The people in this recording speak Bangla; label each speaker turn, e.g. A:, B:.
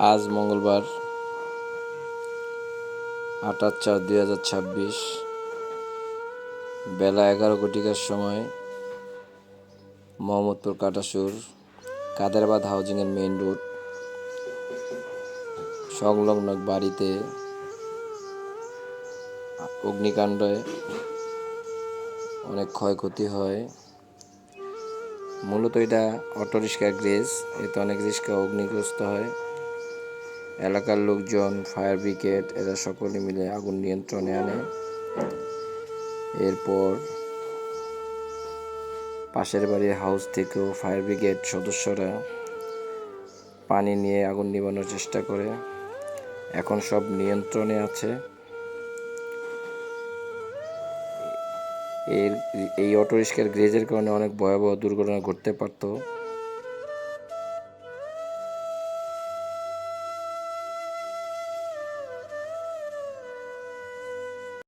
A: আজ মঙ্গলবার 28/4/2026 বেলা 11 সময় মোহাম্মদপুর কাটাসুর কাদেরাবাদ হাউজিংয়ের মেইন রোড সংলগ্ন বাড়িতে অগ্নিকাণ্ডে অনেক ক্ষয়ক্ষতি হয়। মূলত এটা অটোরিক্সার গ্যারেজ, এতে অনেক রিক্সা অগ্নিগ্রস্ত হয়। এলাকার লোকজন, ফায়ার ব্রিগেড এরা সকলে মিলে আগুন নিয়ন্ত্রণে আনে। এরপর পাশের বাড়ির হাউস থেকেও ফায়ার ব্রিগেড সদস্যরা পানি নিয়ে আগুন নিভানোর চেষ্টা করে। এখন সব নিয়ন্ত্রণে আছে। এই অটোরিক্সার গ্যারেজের কারণে অনেক ভয়াবহ দুর্ঘটনা ঘটতে পারত।